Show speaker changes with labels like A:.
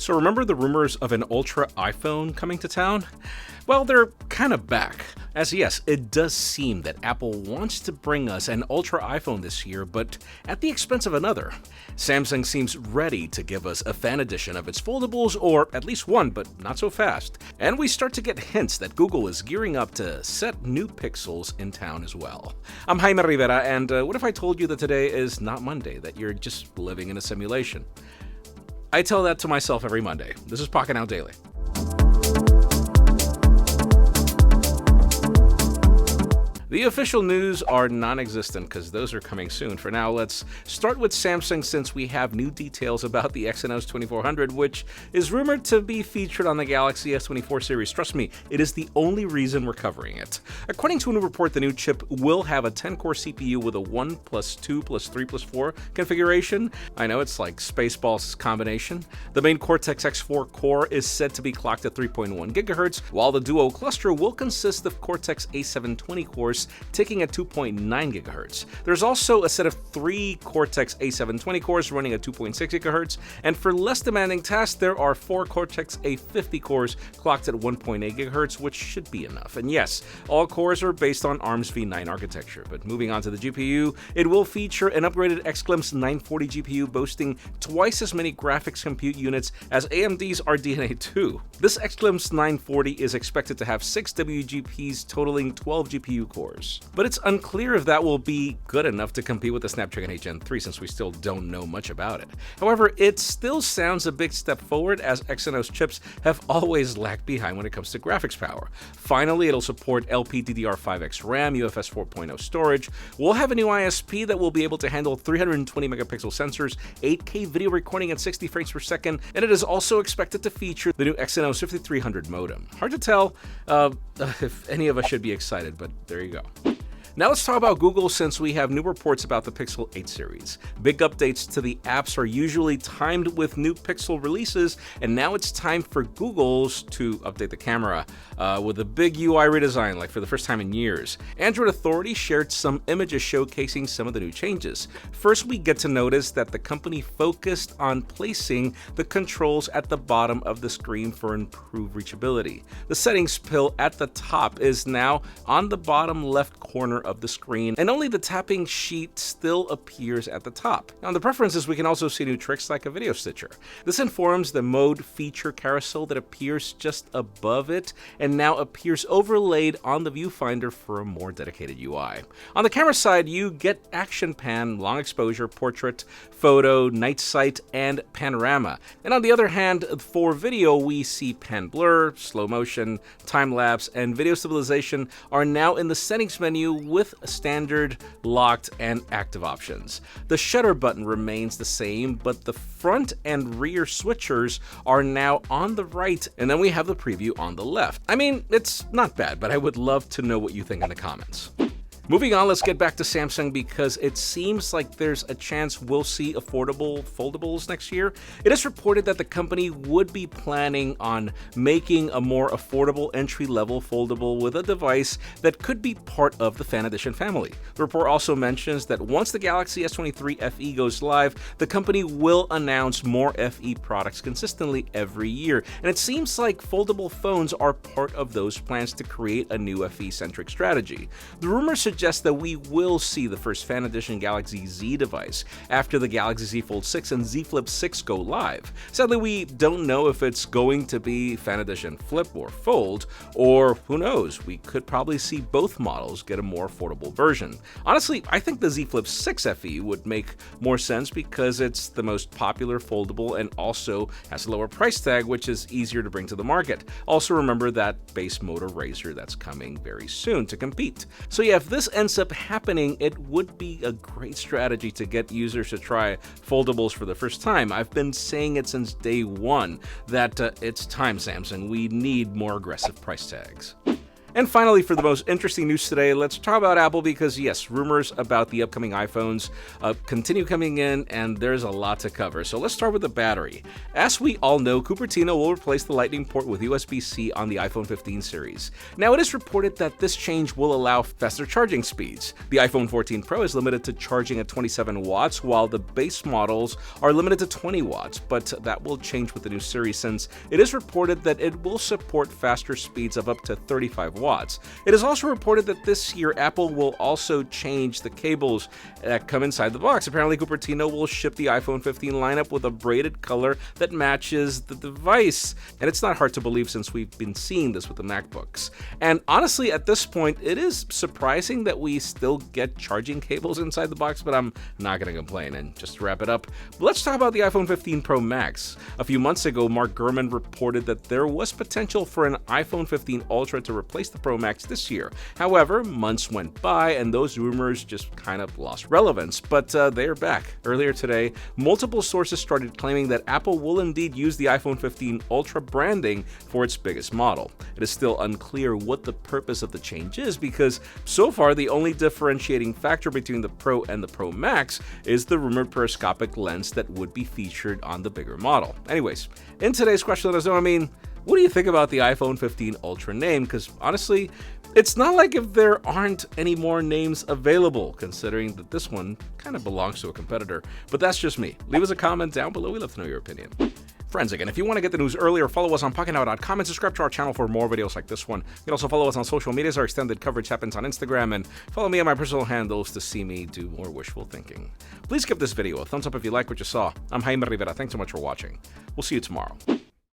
A: So remember the rumors of an Ultra iPhone coming to town? Well, they're kind of back. As yes, it does seem that Apple wants to bring us an Ultra iPhone this year, but at the expense of another. Samsung seems ready to give us a fan edition of its foldables, or at least one, but not so fast. And we start to get hints that Google is gearing up to set new Pixels in town as well. I'm Jaime Rivera, and what if I told you that today is not Monday, that you're just living in a simulation? I tell that to myself every Monday. This is Pocketnow Daily. The official news are non-existent because those are coming soon. For now, let's start with Samsung since we have new details about the Exynos 2400, which is rumored to be featured on the Galaxy S24 series. Trust me, it is the only reason we're covering it. According to a new report, the new chip will have a 10-core CPU with a 1 plus 2 plus 3 plus 4 configuration. I know it's like Spaceballs combination. The main Cortex X4 core is said to be clocked at 3.1 GHz, while the Duo cluster will consist of Cortex A720 cores ticking at 2.9 GHz. There's also a set of 3 Cortex A720 cores running at 2.6 GHz, and for less demanding tasks, there are 4 Cortex A50 cores clocked at 1.8 GHz, which should be enough. And yes, all cores are based on ARM's V9 architecture. But moving on to the GPU, it will feature an upgraded XGlimpse 940 GPU boasting twice as many graphics compute units as AMD's RDNA 2. This XGlimpse 940 is expected to have 6 WGPs totaling 12 GPU cores. But it's unclear if that will be good enough to compete with the Snapdragon 8 Gen 3 since we still don't know much about it. However, it still sounds a big step forward as Exynos chips have always lagged behind when it comes to graphics power. Finally, it'll support LPDDR5X RAM, UFS 4.0 storage. We'll have a new ISP that will be able to handle 320 megapixel sensors, 8K video recording at 60 frames per second, and it is also expected to feature the new Exynos 5300 modem. Hard to tell if any of us should be excited, but there you go. Now let's talk about Google since we have new reports about the Pixel 8 series. Big updates to the apps are usually timed with new Pixel releases, and now it's time for Google's to update the camera with a big UI redesign, like for the first time in years. Android Authority shared some images showcasing some of the new changes. First, we get to notice that the company focused on placing the controls at the bottom of the screen for improved reachability. The settings pill at the top is now on the bottom left corner of the screen, and only the tapping sheet still appears at the top. Now, in the preferences, we can also see new tricks like a video stitcher. This informs the mode feature carousel that appears just above it and now appears overlaid on the viewfinder for a more dedicated UI. On the camera side, you get action pan, long exposure, portrait, photo, night sight, and panorama. And on the other hand, for video, we see pan blur, slow motion, time lapse, and video stabilization are now in the settings menu with standard, locked, and active options. The shutter button remains the same, but the front and rear switchers are now on the right, and then we have the preview on the left. I mean, it's not bad, but I would love to know what you think in the comments. Moving on, let's get back to Samsung because it seems like there's a chance we'll see affordable foldables next year. It is reported that the company would be planning on making a more affordable entry-level foldable with a device that could be part of the Fan Edition family. The report also mentions that once the Galaxy S23 FE goes live, the company will announce more FE products consistently every year, and it seems like foldable phones are part of those plans to create a new FE-centric strategy. The rumors suggest that we will see the first Fan Edition Galaxy Z device after the Galaxy Z Fold 6 and Z Flip 6 go live. Sadly, we don't know if it's going to be Fan Edition Flip or Fold, or who knows, we could probably see both models get a more affordable version. Honestly, I think the Z Flip 6 FE would make more sense because it's the most popular foldable and also has a lower price tag, which is easier to bring to the market. Also remember that base motor Razer that's coming very soon to compete. So yeah, if this ends up happening, it would be a great strategy to get users to try foldables for the first time. I've been saying it since day one that it's time, Samsung. We need more aggressive price tags. And finally, for the most interesting news today, let's talk about Apple because, yes, rumors about the upcoming iPhones continue coming in, and there's a lot to cover. So let's start with the battery. As we all know, Cupertino will replace the Lightning port with USB-C on the iPhone 15 series. Now, it is reported that this change will allow faster charging speeds. The iPhone 14 Pro is limited to charging at 27 watts, while the base models are limited to 20 watts, but that will change with the new series since it is reported that it will support faster speeds of up to 35 watts. It is also reported that this year Apple will also change the cables that come inside the box. Apparently, Cupertino will ship the iPhone 15 lineup with a braided color that matches the device. And it's not hard to believe since we've been seeing this with the MacBooks. And honestly, at this point, it is surprising that we still get charging cables inside the box, but I'm not going to complain. And just to wrap it up, let's talk about the iPhone 15 Pro Max. A few months ago, Mark Gurman reported that there was potential for an iPhone 15 Ultra to replace the Pro Max this year. However, months went by and those rumors just kind of lost relevance, but they are back. Earlier today, multiple sources started claiming that Apple will indeed use the iPhone 15 Ultra branding for its biggest model. It is still unclear what the purpose of the change is because so far the only differentiating factor between the Pro and the Pro Max is the rumored periscopic lens that would be featured on the bigger model. Anyways, in today's question, let us know, what do you think about the iPhone 15 Ultra name? Because honestly, it's not like if there aren't any more names available, considering that this one kind of belongs to a competitor. But that's just me. Leave us a comment down below. We'd love to know your opinion. Friends, again, if you want to get the news earlier, follow us on Pocketnow.com and subscribe to our channel for more videos like this one. You can also follow us on social media. Our extended coverage happens on Instagram, and follow me on my personal handles to see me do more wishful thinking. Please give this video a thumbs up if you like what you saw. I'm Jaime Rivera. Thanks so much for watching. We'll see you tomorrow.